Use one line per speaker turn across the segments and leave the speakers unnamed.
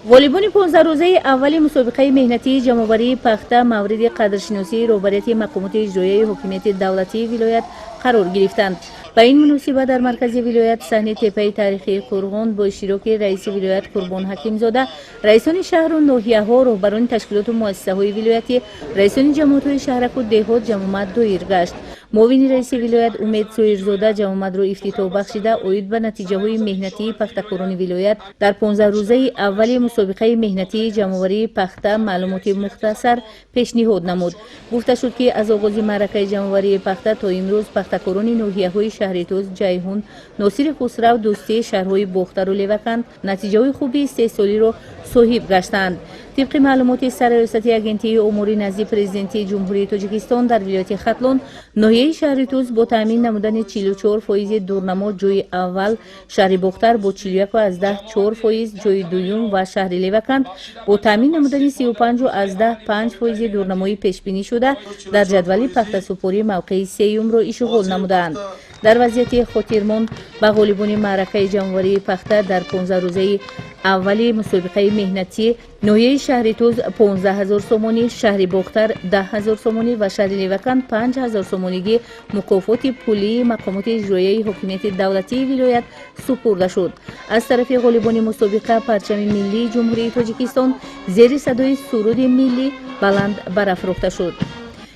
والیبال 15 روزه اول مسابقه مهنتی جمع‌آوری پخته مورد قدرشناسی روبرویت مقامات اجرایی حکومت دولتی ولایت قرار گرفتند. به این مناسبت در مرکز ولایت صحنه تپه تاریخی قرغون با اشتراک رئیس ولایت قربان حکیم زاده، رئیسان شهر و ناحیه‌ها، رهبران تشکیلات و مؤسسه‌های ولایتی، رئیسان جماعت‌های شهرک و دهات جمع دایر گشت. معاون رئیس ولایت امید سویرزاده جمع را افتتاح بخشیده اوید به نتیجه‌های مهنتی پختکاران ولایت در 15 روزه اول مسابقه مهنتی جمع‌آوری پخته معلومات مختصر پیشنهاد نمود. گفته شد که از آغاز معرکه جمع‌آوری پخته تا امروز پختکاران ناحیه‌های شهرتوز، جیهون، ناصر خسرو، دوستی، شهرهای باختر و لیوکند نتیجه خوبی 3 سالی را صاحب گشتند. طبق معلومات سرریاست اگنتی امور نزدی پرزیدنت جمهوری تاجیکستان در ولایت ختلون، ناحیه شهرتوز با تامین نمودن 44% دورنما جای اول، شهر باختر با 41.4% جای دوم و شهر لیوکند با تامین نمودن 35.5% دورنمایی پیش بینی شده در جدول پخته سپاری موقع سوم را اشغال نمودند. در وضعیت خاطرماند به غالبان معرکه جمع‌آوری پخته در 15 روزه اولی مسابقه مهنتی ناحیه شهرتوز 15,000 سومانی، شهر باختر 10,000 سومانی و شهر لیوکند 5,000 سومانیگی مکافات پولی مقامات اجرایی حکومت دولتی ولایت سپرده شد. از طرف غالبان مسابقه پرچم ملی جمهوری تاجیکستان زیر صدای سرود ملی بلند برافروخته شد.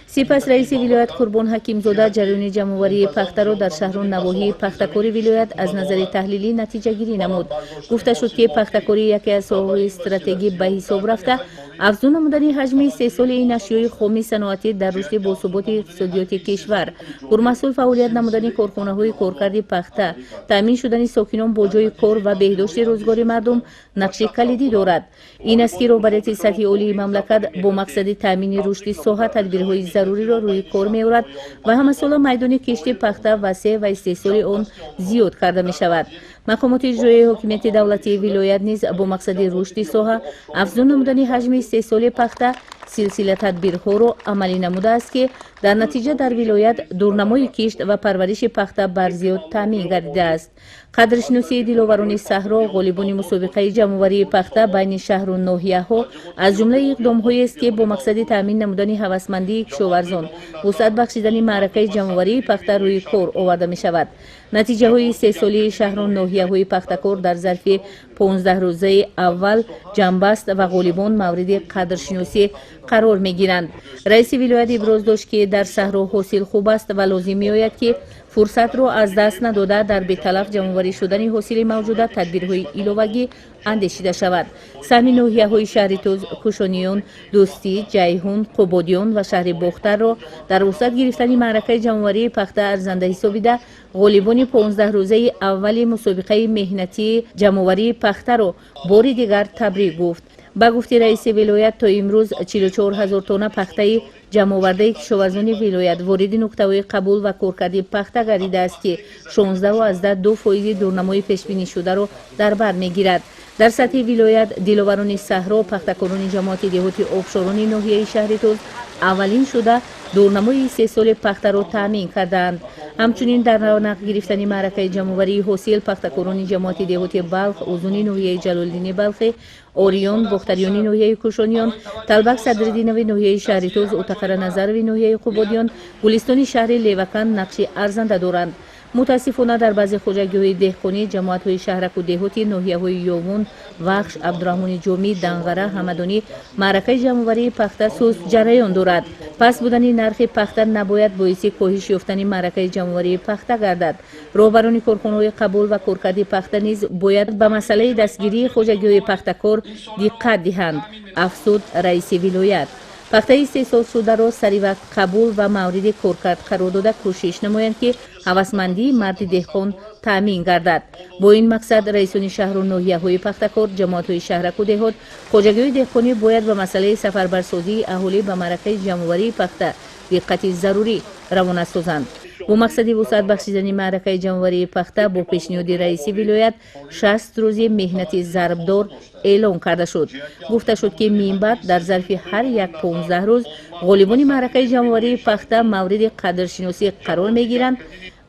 سپس رئیس ولایت قربان حکیم زاده جریان جمع‌آوری پخته را در شهر و نواحی پختکاری ولایت از نظر تحلیلی نتیجه گیری نمود. گفته شد که پختکاری یکی از ساحه‌های استراتژیک به حساب رفته، افزون نمودن حجم 3 ساله این اشیای خام صنعتی در رشد باثبات اقتصادیات کشور، پرمسئول فعالیت نمودن کارخانه‌های کارکرد پخته، تامین شدن ساکنان با جای کار و بهداشت روزگار مردم نقش کلیدی دارد. این است که روبرویت سطح عالی مملکت با مقصد تامین رشد ساحه تدبیرهای ضروری را روی کار می‌آورد و همساله میدان کشت پخته وسیع و استحصال آن زیاد کرده می شود. مقامات اجرایی حکومت دولتی ولایت نیز با مقصد رشد ساحه، افزون نمودن حجم استحصال پخته، سلسله تدبیرها را عملی نموده است که در نتیجه در ولایت دورنمای کشت و پرورش پخته بر زیاد تامین گردیده است. قدرشناسی دلاوران صحرا غالبان مسابقه جمع‌آوری پخته بین شهر و ناحیه‌ها از جمله اقدام‌هایی است که با مقصد تامین نمودن هوسمندی کشاورزان وسعت بخشیدن معرکه جمع‌آوری پخته روی کار آورده می شود. نتیجه های 3 ساله شهر و ناحیه‌های پختکار در ظرف 15 روزه اول جنب است و غالبان مورد قدرشناسی قرار می گیرند. رئیس ولایت ابراز داشت که در صحرا حاصل خوب است و لازم می آید که فرصت را از دست نداده در بی‌تلف جمع‌آوری شدن حاصل موجوده تدبیرهای علاوه‌ای اندیشیده شود. سهم ناحیه‌های شهرتوز، کوشانیان، دوستی، جیهون، قبادیان و شهر باختر را در وسط گرفتن معرکه جمع‌آوری پخته ارزنده حسابیده غالبان 15 روزه اول مسابقه مهنتی جمع‌آوری پخته را بار دیگر تبریک گفت. با گفته رئیس ولایت تا امروز 44,000 تن پخته جمع آورده کشاورزان ولایت وارد نقطه‌های قبول و کارکرد پخته گردیده است که 16.2% دورنمای پیش بینی شده را در بر میگیرد. در سطح ولایت دلاوران صحرا پختکاران جماعت دهات آبشاران ناحیه شهرتوز اولین شده دورنمای 3 سال پخته را تامین کردند. همچنین در رونق گرفتن معرکه جمع‌آوری حاصل پختکاران جماعت دهات بلخ، اوزون ناحیه جلالدین بلخی، اوریون باختریانی ناحیه کوشانیان، طلبک صدرالدین ناحیه شهرتوز، اتقر نظر ناحیه قبادیان، گلستان شهر لیوکند نقش ارزنده دارند. متاسفانه در بعضی خواجگی‌های دهقانی جماعت‌های شهرک و دهات ناحیه‌های یومون، وخش، عبدالرحمن جامی، دنغره، همدانی معرکه جمع‌آوری پخته سست جریان دارد. پس بودن نرخ پخته نباید باعث کاهش یافتن معرکه جمع‌آوری پخته گردد. رهبران کارخانه‌های قبول و کارکرد پخته نیز باید به مسئله دستگیری خواجگی‌های پخته‌کار دقت دهند، افزود رئیس ولایت. پخته 3 سال شده را سری وقت قبول و مورد کارکرد قرار داده کوشش نمایند که هوسمندی مرد دهقان تامین گردد. با این مقصد رئیسان شهر و ناحیه‌های پختکار، جماعت‌های شهرک و دهات، خواجگی‌های دهقانی باید به مسئله سفربرسازی اهالی به معرکه جمع‌آوری پخته دقت ضروری روانه سازند. با مقصد وسعت بخشیدن معرکه جمع‌آوری پخته با پیشنهاد رئیس ولایت 60 روز مهنت ضربدار اعلام کرده شد. گفته شد که من بعد در ظرف هر یک 15 روز غالبان معرکه جمع‌آوری پخته مورد قدرشناسی قرار می‌گیرند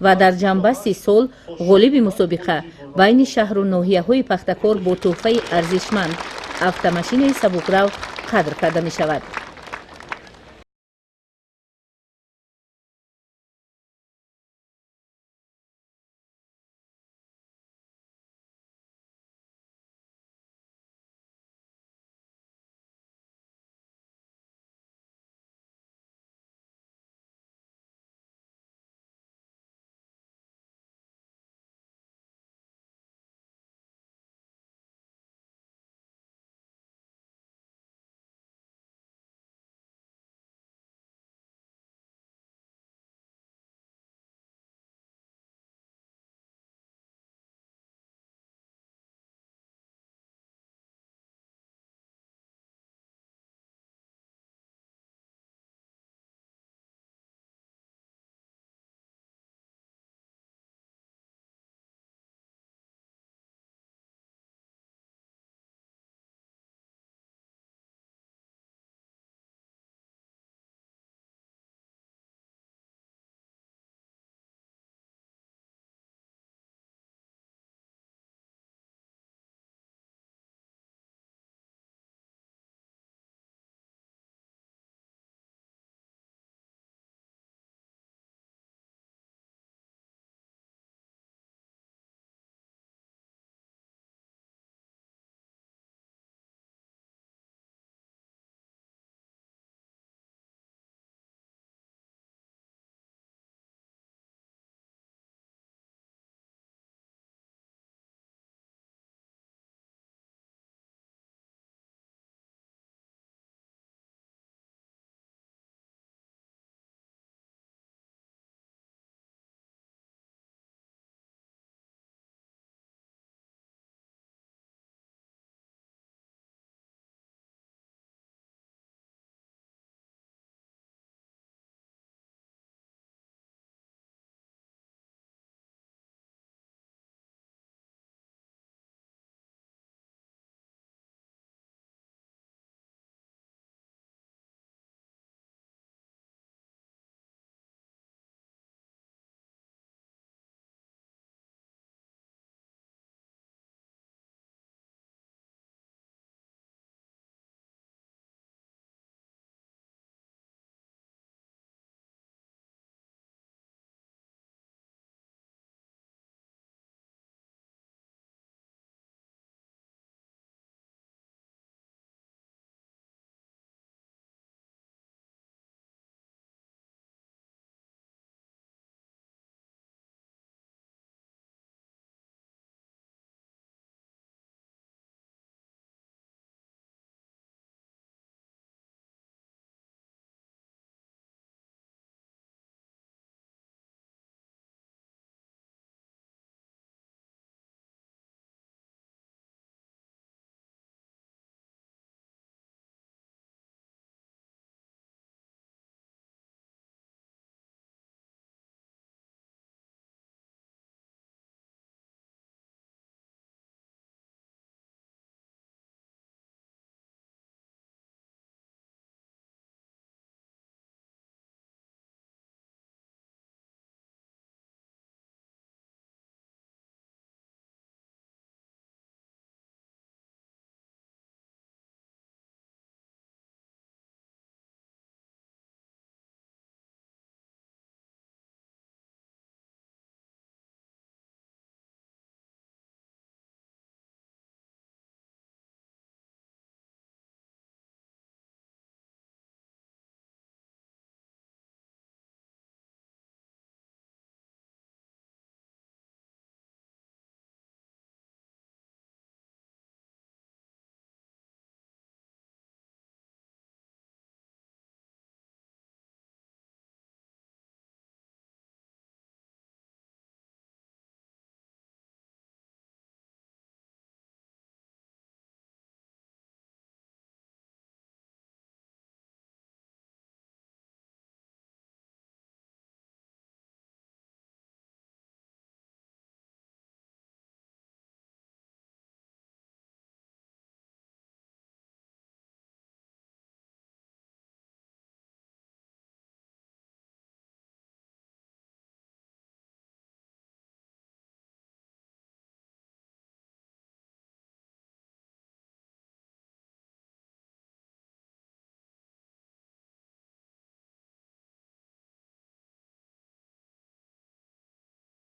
و در جنبه 3 سال غالب مسابقه بین شهر و ناحیه‌های پختکار با تحفه ارزشمند автомашини сабукрав қадр карда мешавад.